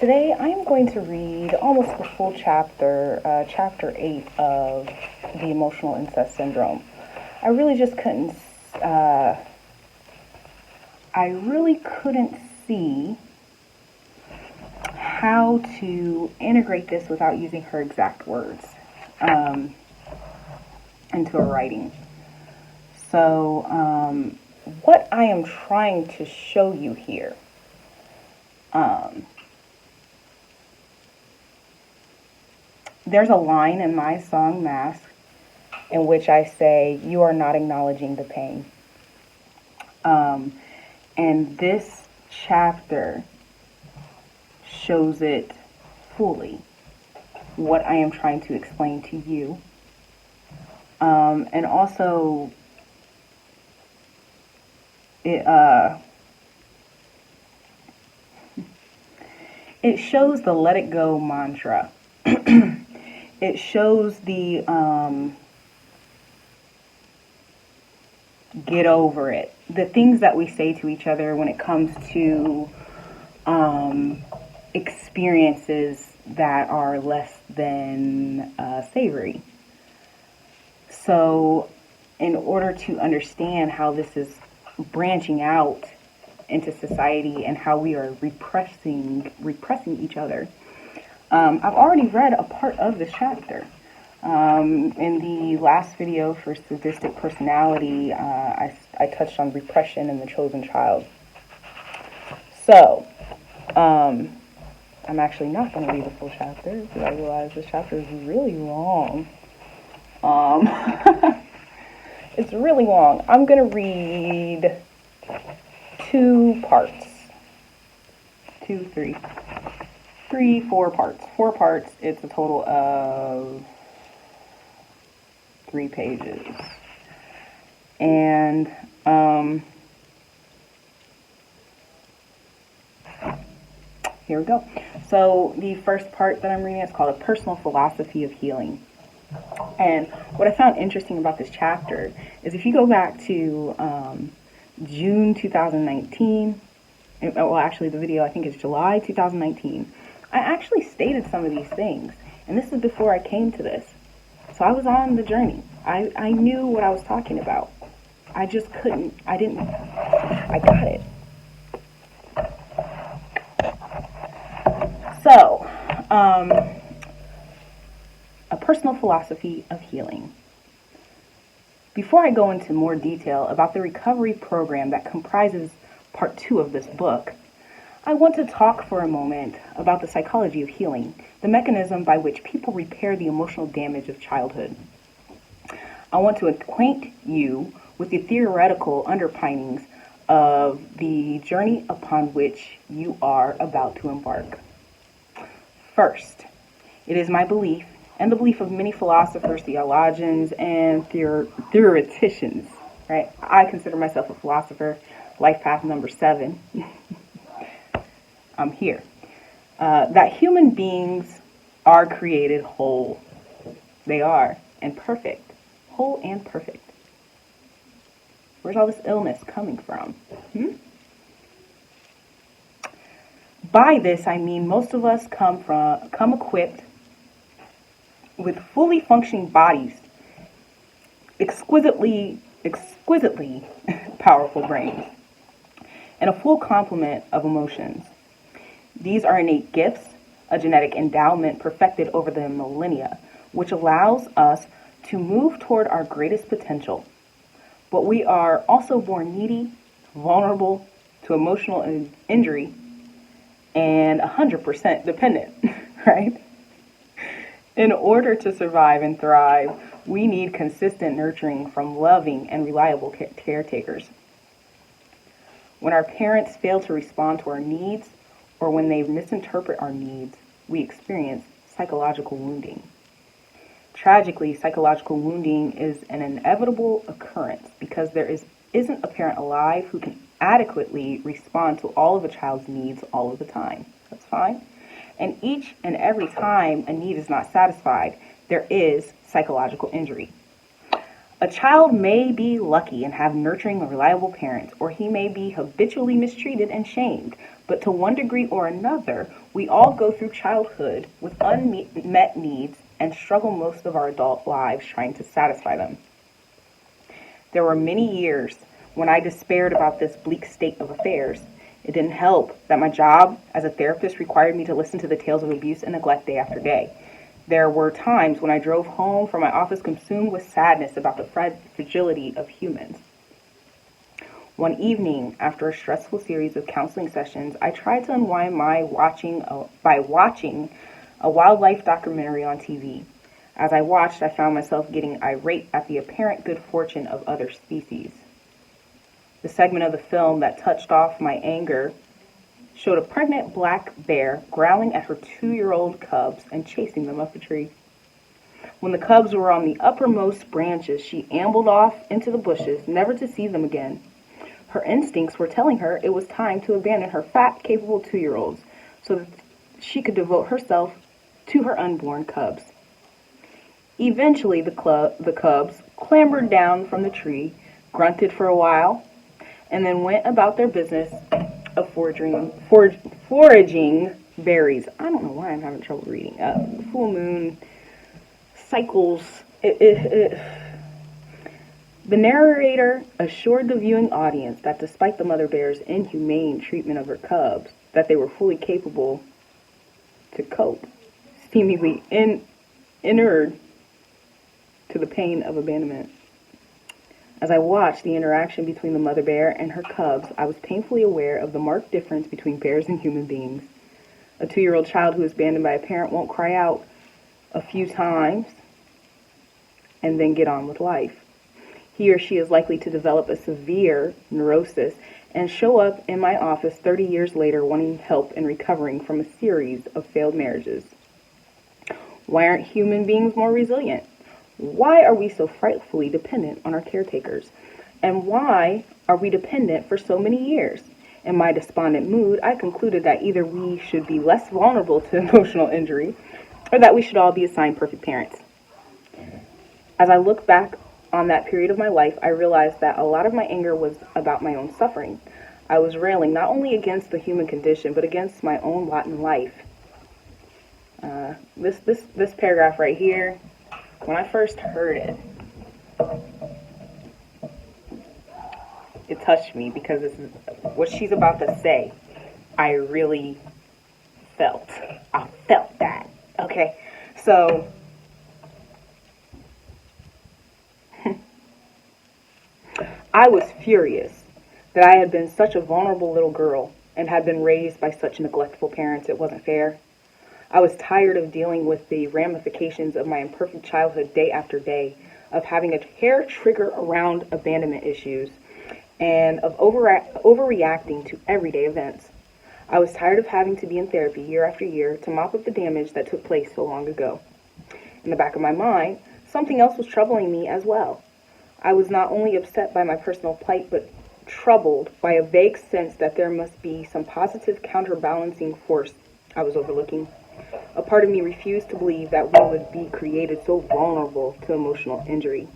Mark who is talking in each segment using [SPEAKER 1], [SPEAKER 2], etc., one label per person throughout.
[SPEAKER 1] Today I am going to read almost the full chapter, chapter 8 of the emotional incest syndrome. I really just couldn't, see how to integrate this without using her exact words into a writing. So, what I am trying to show you here, there's a line in my song Mask in which I say, "You are not acknowledging the pain." And this chapter shows it fully, what I am trying to explain to you. And also, it shows the let it go mantra. It shows the get over it. The things that we say to each other when it comes to experiences that are less than savory. So in order to understand how this is branching out into society and how we are repressing each other, I've already read a part of this chapter. In the last video for sadistic personality, I touched on repression and the chosen child. So, I'm actually not going to read the full chapter because I realize this chapter is really long. It's really long. I'm going to read 2 parts. 2, 3. 3, 4 parts. 4 parts. It's a total of 3 pages. And here we go. So the first part that I'm reading is called A Personal Philosophy of Healing. And what I found interesting about this chapter is if you go back to June 2019, well, actually the video I think is July 2019, I actually stated some of these things. And this is before I came to this. So I was on the journey. I knew what I was talking about. I just couldn't, I got it. So, A Personal Philosophy of Healing. Before I go into more detail about the recovery program that comprises part 2 of this book, I want to talk for a moment about the psychology of healing, the mechanism by which people repair the emotional damage of childhood. I want to acquaint you with the theoretical underpinnings of the journey upon which you are about to embark. First, it is my belief, and the belief of many philosophers, theologians, and theoreticians, right? I consider myself a philosopher, life path number 7. I'm here. That human beings are created whole. They are, and perfect. Whole and perfect. Where's all this illness coming from? By this, I mean most of us come equipped with fully functioning bodies, exquisitely powerful brains, and a full complement of emotions. These are innate gifts, a genetic endowment perfected over the millennia, which allows us to move toward our greatest potential. But we are also born needy, vulnerable to emotional injury, and 100% dependent, right? In order to survive and thrive, we need consistent nurturing from loving and reliable caretakers. When our parents fail to respond to our needs, or when they misinterpret our needs, we experience psychological wounding. Tragically, psychological wounding is an inevitable occurrence because there isn't a parent alive who can adequately respond to all of a child's needs all of the time. That's fine. And each and every time a need is not satisfied, there is psychological injury. A child may be lucky and have nurturing and reliable parents, or he may be habitually mistreated and shamed, but to one degree or another, we all go through childhood with unmet needs and struggle most of our adult lives trying to satisfy them. There were many years when I despaired about this bleak state of affairs. It didn't help that my job as a therapist required me to listen to the tales of abuse and neglect day after day. There were times when I drove home from my office consumed with sadness about the fragility of humans. One evening, after a stressful series of counseling sessions, I tried to unwind by watching a wildlife documentary on TV. As I watched, I found myself getting irate at the apparent good fortune of other species. The segment of the film that touched off my anger showed a pregnant black bear growling at her 2-year-old cubs and chasing them up a tree. When the cubs were on the uppermost branches, she ambled off into the bushes, never to see them again. Her instincts were telling her it was time to abandon her fat, capable 2-year-olds so that she could devote herself to her unborn cubs. Eventually, the cubs clambered down from the tree, grunted for a while, and then went about their business of foraging berries. I don't know why I'm having trouble reading. The full moon cycles. The narrator assured the viewing audience that despite the mother bear's inhumane treatment of her cubs, that they were fully capable to cope, seemingly inured to the pain of abandonment. As I watched the interaction between the mother bear and her cubs, I was painfully aware of the marked difference between bears and human beings. A 2-year-old child who is abandoned by a parent won't cry out a few times and then get on with life. He or she is likely to develop a severe neurosis and show up in my office 30 years later wanting help in recovering from a series of failed marriages. Why aren't human beings more resilient? Why are we so frightfully dependent on our caretakers? And why are we dependent for so many years? In my despondent mood, I concluded that either we should be less vulnerable to emotional injury or that we should all be assigned perfect parents. As I look back on that period of my life, I realized that a lot of my anger was about my own suffering. I was railing not only against the human condition, but against my own lot in life. This paragraph right here, when I first heard it, it touched me because this is what she's about to say. I really felt. I felt that. Okay, so I was furious that I had been such a vulnerable little girl and had been raised by such neglectful parents. It wasn't fair. I was tired of dealing with the ramifications of my imperfect childhood day after day, of having a hair trigger around abandonment issues, and of overreacting to everyday events. I was tired of having to be in therapy year after year to mop up the damage that took place so long ago. In the back of my mind, something else was troubling me as well. I was not only upset by my personal plight, but troubled by a vague sense that there must be some positive counterbalancing force I was overlooking. A part of me refused to believe that we would be created so vulnerable to emotional injury.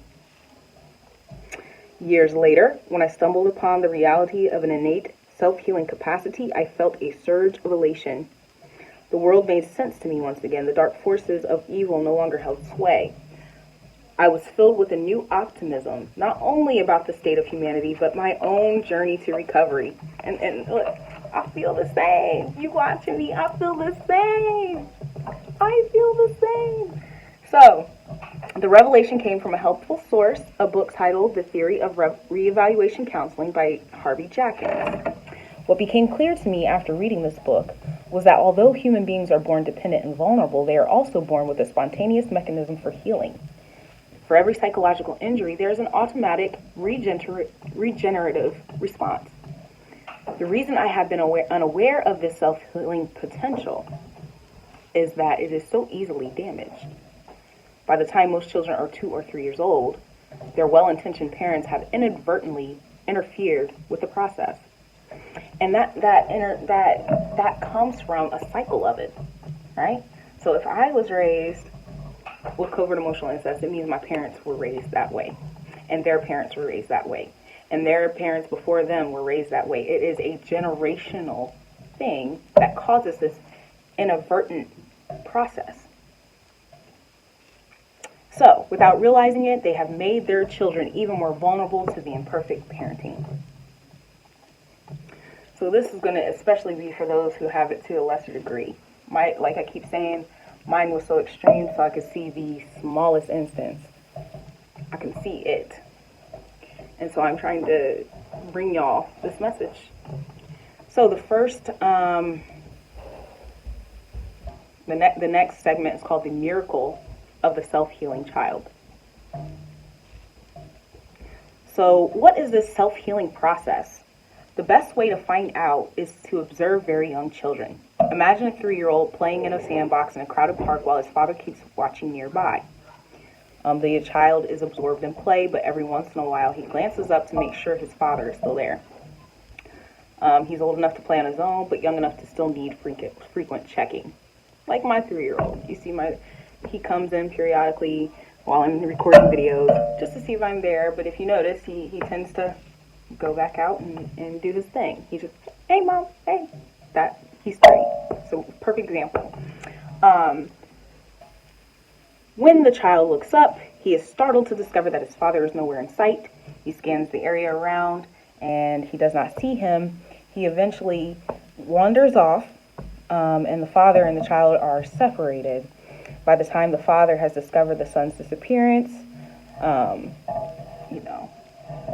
[SPEAKER 1] Years later, when I stumbled upon the reality of an innate self-healing capacity, I felt a surge of elation. The world made sense to me once again. The dark forces of evil no longer held sway. I was filled with a new optimism, not only about the state of humanity, but my own journey to recovery. And look, I feel the same. You watching me, I feel the same. I feel the same. So, the revelation came from a helpful source, a book titled The Theory of Reevaluation Counseling by Harvey Jackins. What became clear to me after reading this book was that although human beings are born dependent and vulnerable, they are also born with a spontaneous mechanism for healing. For every psychological injury, there is an automatic regenerative response. The reason I have been unaware of this self-healing potential is that it is so easily damaged. By the time most children are 2 or 3 years old, their well-intentioned parents have inadvertently interfered with the process. And that comes from a cycle of it, right? So if I was raised with covert emotional incest, it means my parents were raised that way, and their parents were raised that way, and their parents before them were raised that way. It is a generational thing that causes this inadvertent process. So, without realizing it, they have made their children even more vulnerable to the imperfect parenting. So this is going to especially be for those who have it to a lesser degree. Like I keep saying, mine was so extreme so I could see the smallest instance. I can see it. And so I'm trying to bring y'all this message. So the first, the next segment is called The Miracle of the Self-Healing Child. So what is this self-healing process? The best way to find out is to observe very young children. Imagine a 3-year-old playing in a sandbox in a crowded park while his father keeps watching nearby. The child is absorbed in play, but every once in a while he glances up to make sure his father is still there. He's old enough to play on his own, but young enough to still need frequent checking. Like my 3-year-old. You see, he comes in periodically while I'm recording videos just to see if I'm there, but if you notice, he tends to go back out and do his thing. He's just, hey mom, hey. He's 3. So perfect example. When the child looks up, he is startled to discover that his father is nowhere in sight. He scans the area around and he does not see him. He eventually wanders off, and the father and the child are separated. By the time the father has discovered the son's disappearance,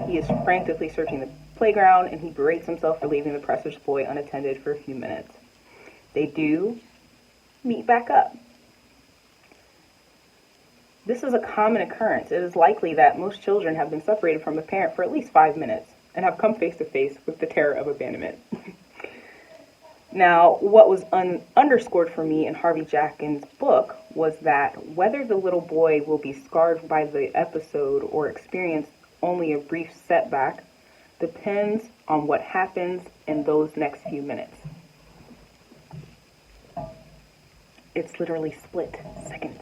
[SPEAKER 1] he is frantically searching the playground, and he berates himself for leaving the precious boy unattended for a few minutes. They do meet back up. This is a common occurrence. It is likely that most children have been separated from a parent for at least 5 minutes and have come face to face with the terror of abandonment. Now, what was underscored for me in Harvey Jackson's book was that whether the little boy will be scarred by the episode or experience only a brief setback depends on what happens in those next few minutes. It's literally split seconds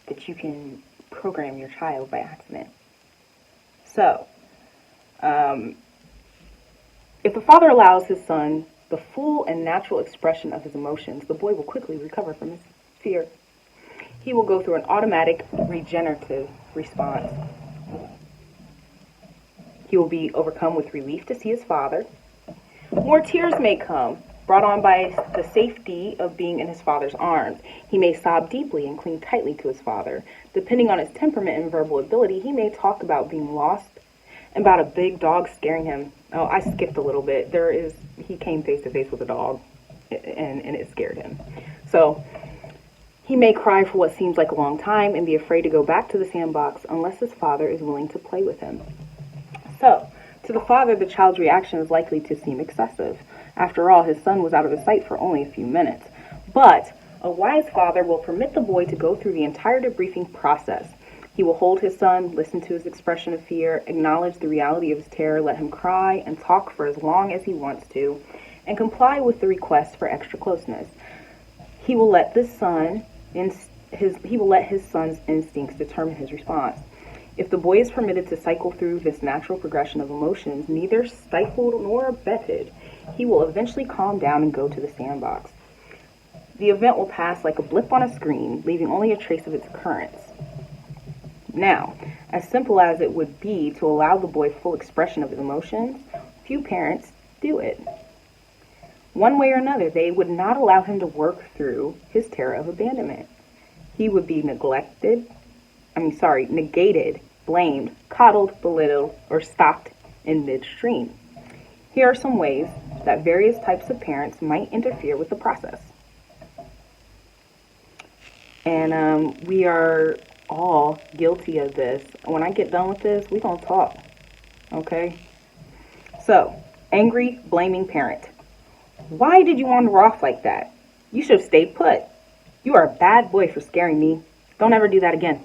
[SPEAKER 1] that you can program your child by accident. So, if the father allows his son the full and natural expression of his emotions, the boy will quickly recover from his fear. He will go through an automatic regenerative response. He will be overcome with relief to see his father. More tears may come, brought on by the safety of being in his father's arms. He may sob deeply and cling tightly to his father. Depending on his temperament and verbal ability, he may talk about being lost and about a big dog scaring him. Oh, I skipped a little bit. He came face to face with a dog, and it scared him. So he may cry for what seems like a long time and be afraid to go back to the sandbox unless his father is willing to play with him. So, to the father, the child's reaction is likely to seem excessive. After all, his son was out of his sight for only a few minutes. But a wise father will permit the boy to go through the entire debriefing process. He will hold his son, listen to his expression of fear, acknowledge the reality of his terror, let him cry and talk for as long as he wants to, and comply with the request for extra closeness. He will let his son's instincts determine his response. If the boy is permitted to cycle through this natural progression of emotions, neither stifled nor abetted, he will eventually calm down and go to the sandbox. The event will pass like a blip on a screen, leaving only a trace of its occurrence. Now, as simple as it would be to allow the boy full expression of his emotions, few parents do it. One way or another, they would not allow him to work through his terror of abandonment. He would be negated, blamed, coddled, belittled, or stopped in midstream. Here are some ways that various types of parents might interfere with the process. And we are all guilty of this. When I get done with this, we're going to talk. Okay? So, angry, blaming parent. Why did you wander off like that? You should have stayed put. You are a bad boy for scaring me. Don't ever do that again.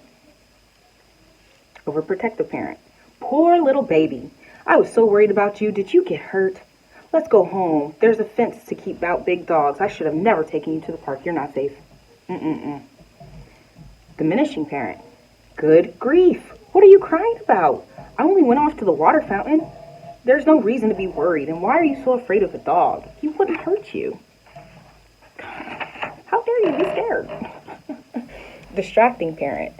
[SPEAKER 1] Overprotective parent. Poor little baby. I was so worried about you. Did you get hurt? Let's go home. There's a fence to keep out big dogs. I should have never taken you to the park. You're not safe. Diminishing parent. Good grief. What are you crying about? I only went off to the water fountain. There's no reason to be worried. And why are you so afraid of a dog? He wouldn't hurt you. How dare you be scared? Distracting parent.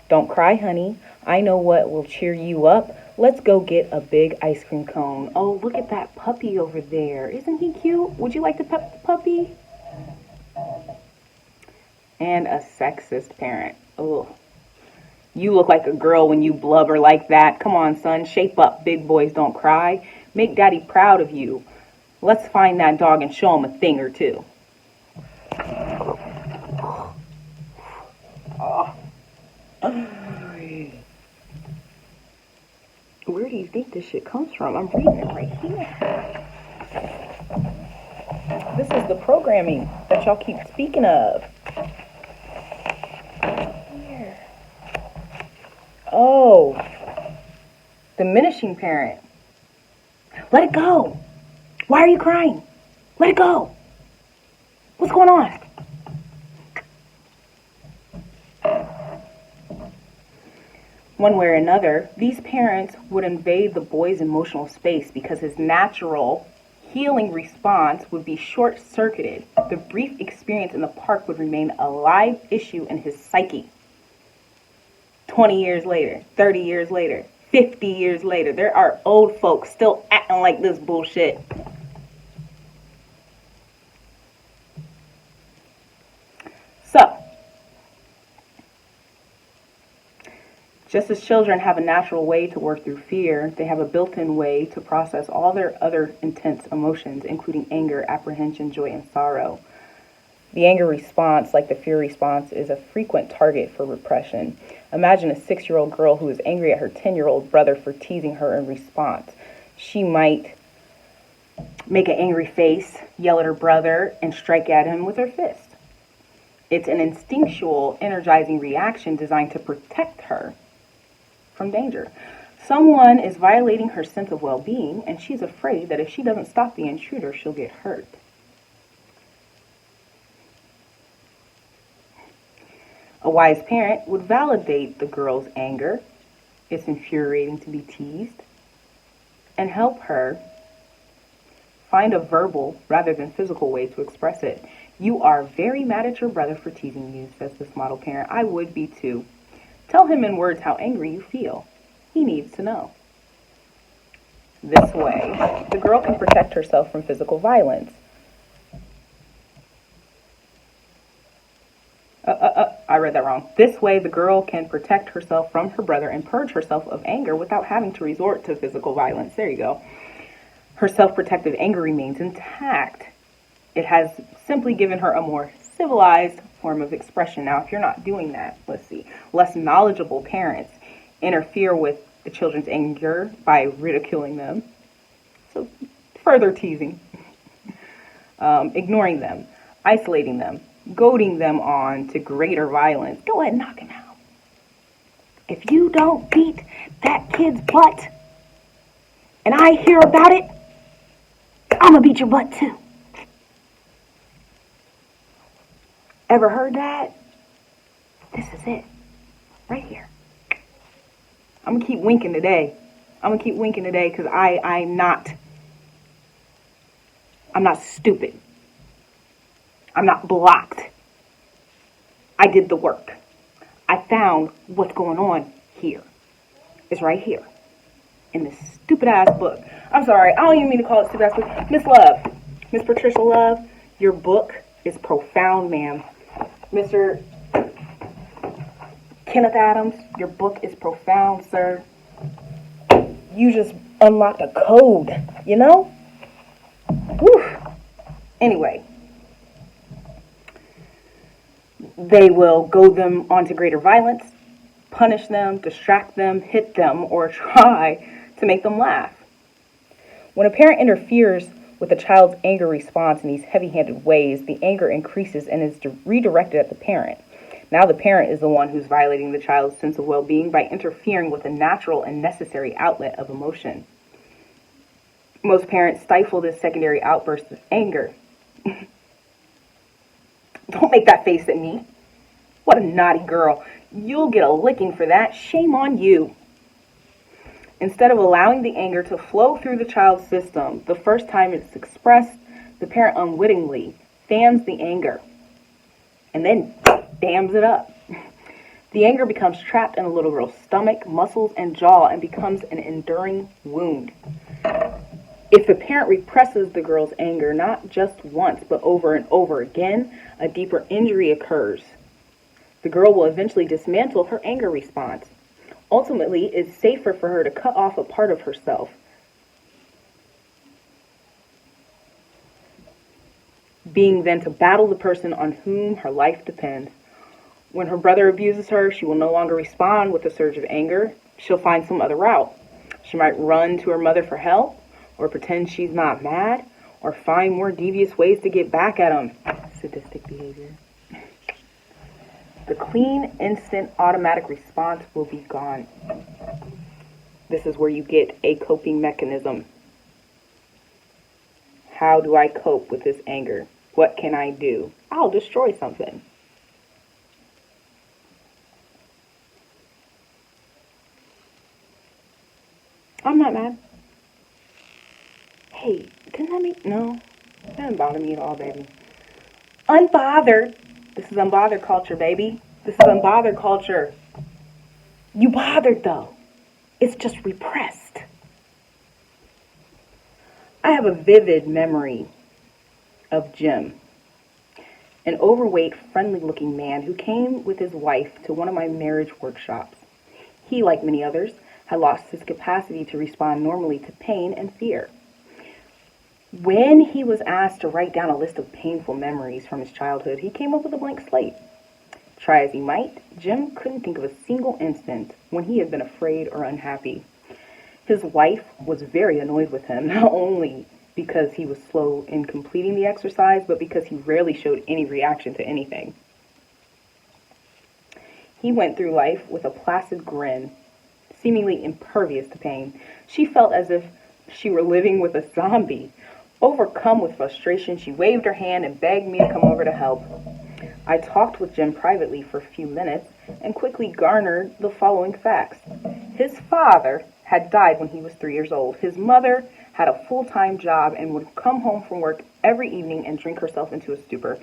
[SPEAKER 1] Don't cry, honey. I know what will cheer you up. Let's go get a big ice cream cone. Oh, look at that puppy over there. Isn't he cute? Would you like to pet the puppy? And a sexist parent. Oh, you look like a girl when you blubber like that. Come on, son. Shape up. Big boys don't cry. Make daddy proud of you. Let's find that dog and show him a thing or two. Where do you think this shit comes from? I'm reading it right here. This is the programming that y'all keep speaking of. Here. Oh, diminishing parent. Let it go. Why are you crying? Let it go. What's going on? One way or another, these parents would invade the boy's emotional space because his natural healing response would be short-circuited. The brief experience in the park would remain a live issue in his psyche. 20 years later, 30 years later, 50 years later, there are old folks still acting like this bullshit. So, just as children have a natural way to work through fear, they have a built-in way to process all their other intense emotions, including anger, apprehension, joy, and sorrow. The anger response, like the fear response, is a frequent target for repression. Imagine a 6-year-old girl who is angry at her 10-year-old brother for teasing her in response. She might make an angry face, yell at her brother, and strike at him with her fist. It's an instinctual, energizing reaction designed to protect her from danger. Someone is violating her sense of well-being, and she's afraid that if she doesn't stop the intruder, she'll get hurt. A wise parent would validate the girl's anger, it's infuriating to be teased, and help her find a verbal rather than physical way to express it. You are very mad at your brother for teasing you, says this model parent. I would be too. Tell him in words how angry you feel. He needs to know. This way, the girl can protect herself from physical violence. I read that wrong. This way, the girl can protect herself from her brother and purge herself of anger without having to resort to physical violence. There you go. Her self-protective anger remains intact. It has simply given her a more civilized form of expression. Now, if you're not doing that, let's see, less knowledgeable parents interfere with the children's anger by ridiculing them. So, further teasing. Ignoring them, isolating them, goading them on to greater violence. Go ahead and knock him out. If you don't beat that kid's butt, and I hear about it, I'm gonna beat your butt too. Ever heard that? This is it. Right here. I'm gonna keep winking today. Because I'm not stupid. I'm not blocked. I did the work. I found what's going on here. It's right here. In this stupid ass book. I'm sorry, I don't even mean to call it stupid ass book. Miss Love, Miss Patricia Love, your book is profound, ma'am. Mr. Kenneth Adams, your book is profound, sir. You just unlocked a code, you know? Whew. Anyway. They will goad them onto greater violence, punish them, distract them, hit them, or try to make them laugh. When a parent interferes with a child's anger response in these heavy-handed ways, the anger increases and is redirected at the parent. Now the parent is the one who's violating the child's sense of well-being by interfering with a natural and necessary outlet of emotion. Most parents stifle this secondary outburst of anger. Don't make that face at me. What a naughty girl. You'll get a licking for that. Shame on you. Instead of allowing the anger to flow through the child's system, the first time it's expressed, the parent unwittingly fans the anger and then dams it up. The anger becomes trapped in a little girl's stomach, muscles, and jaw and becomes an enduring wound. If the parent represses the girl's anger not just once but over and over again, a deeper injury occurs. The girl will eventually dismantle her anger response. Ultimately, it's safer for her to cut off a part of herself. Being then to battle the person on whom her life depends. When her brother abuses her, she will no longer respond with a surge of anger. She'll find some other route. She might run to her mother for help, or pretend she's not mad, or find more devious ways to get back at him. Sadistic behavior. The clean, instant, automatic response will be gone. This is where you get a coping mechanism. How do I cope with this anger? What can I do? I'll destroy something. I'm not mad. Hey, didn't that make... No, that doesn't bother me at all, baby. Unbothered. This is unbothered culture, baby. This is unbothered culture. You bothered, though. It's just repressed. I have a vivid memory of Jim, an overweight, friendly-looking man who came with his wife to one of my marriage workshops. He, like many others, had lost his capacity to respond normally to pain and fear. When he was asked to write down a list of painful memories from his childhood, he came up with a blank slate. Try as he might, Jim couldn't think of a single instant when he had been afraid or unhappy. His wife was very annoyed with him, not only because he was slow in completing the exercise, but because he rarely showed any reaction to anything. He went through life with a placid grin, seemingly impervious to pain. She felt as if she were living with a zombie. Overcome with frustration, she waved her hand and begged me to come over to help. I talked with Jim privately for a few minutes and quickly garnered the following facts. His father had died when he was 3 years old. His mother had a full-time job and would come home from work every evening and drink herself into a stupor.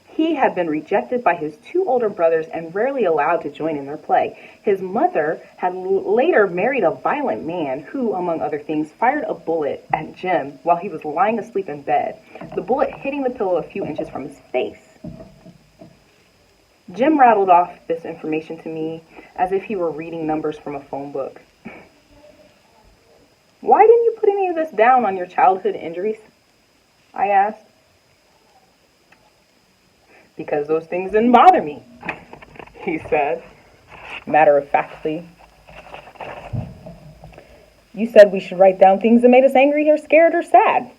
[SPEAKER 1] He had been rejected by his 2 older brothers and rarely allowed to join in their play. His mother had later married a violent man who, among other things, fired a bullet at Jim while he was lying asleep in bed, the bullet hitting the pillow a few inches from his face. Jim rattled off this information to me as if he were reading numbers from a phone book. Why didn't you put any of this down on your childhood injuries? I asked. Because those things didn't bother me, he said, matter-of-factly. You said we should write down things that made us angry or scared or sad.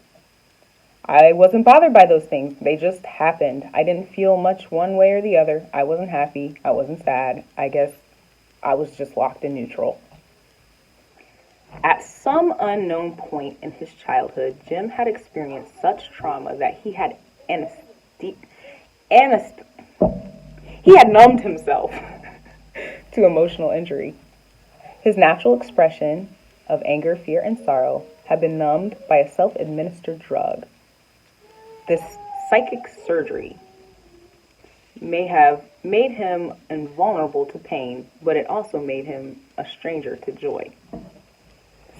[SPEAKER 1] I wasn't bothered by those things. They just happened. I didn't feel much one way or the other. I wasn't happy. I wasn't sad. I guess I was just locked in neutral. At some unknown point in his childhood, Jim had experienced such trauma that he had numbed himself to emotional injury. His natural expression of anger, fear, and sorrow had been numbed by a self-administered drug. This psychic surgery may have made him invulnerable to pain, but it also made him a stranger to joy.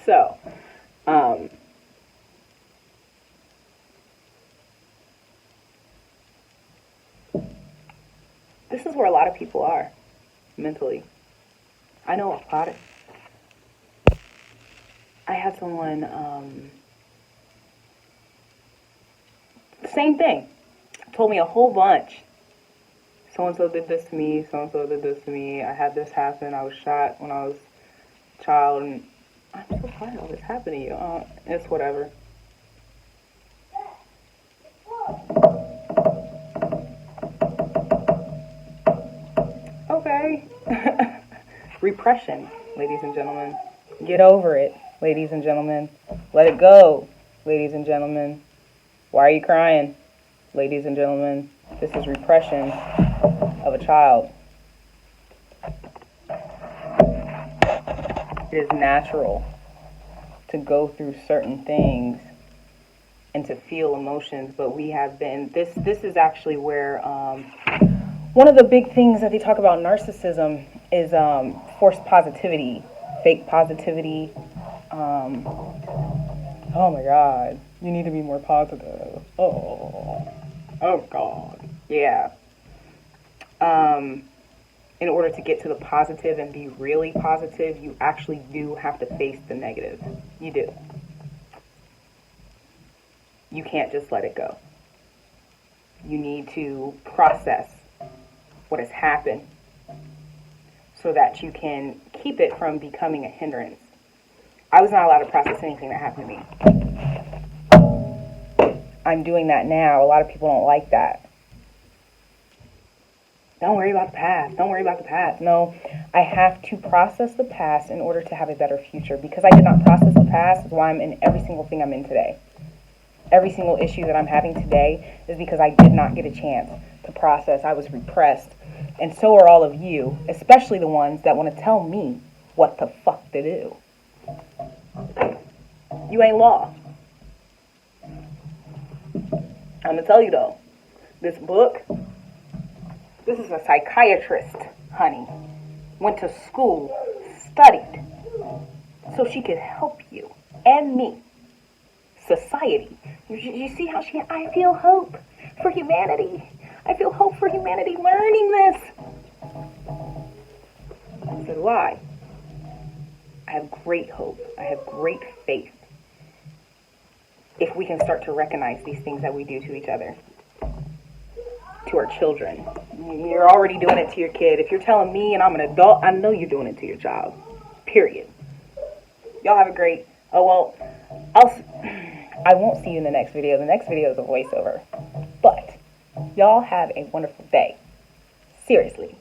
[SPEAKER 1] So, this is where a lot of people are mentally. I know about it. I had someone, same thing, told me a whole bunch. So-and-so did this to me, so-and-so did this to me, I had this happen, I was shot when I was a child, and I'm so sorry all this happened to you. It's whatever. Okay. Repression, ladies and gentlemen. Get over it, ladies and gentlemen. Let it go, ladies and gentlemen. Why are you crying, ladies and gentlemen? This is repression of a child. It is natural to go through certain things and to feel emotions, but we have been, this is actually where one of the big things that they talk about narcissism is forced positivity, fake positivity. Oh my God, you need to be more positive. Oh God, yeah. In order to get to the positive and be really positive, you actually do have to face the negative. You do. You can't just let it go. You need to process what has happened so that you can keep it from becoming a hindrance. I was not allowed to process anything that happened to me. I'm doing that now. A lot of people don't like that. Don't worry about the past. Don't worry about the past. No, I have to process the past in order to have a better future. Because I did not process the past is why I'm in every single thing I'm in today. Every single issue that I'm having today is because I did not get a chance to process. I was repressed. And so are all of you, especially the ones that want to tell me what the fuck to do. You ain't law. I'm going to tell you though, this book, this is a psychiatrist, honey. Went to school, studied, so she could help you and me. Society. You see how I feel hope for humanity. I feel hope for humanity learning this. So do I. I have great hope. I have great faith. If we can start to recognize these things that we do to each other, to our children. You're already doing it to your kid. If you're telling me and I'm an adult, I know you're doing it to your child. Period. Y'all have a great, I won't see you in the next video. The next video is a voiceover. But y'all have a wonderful day. Seriously.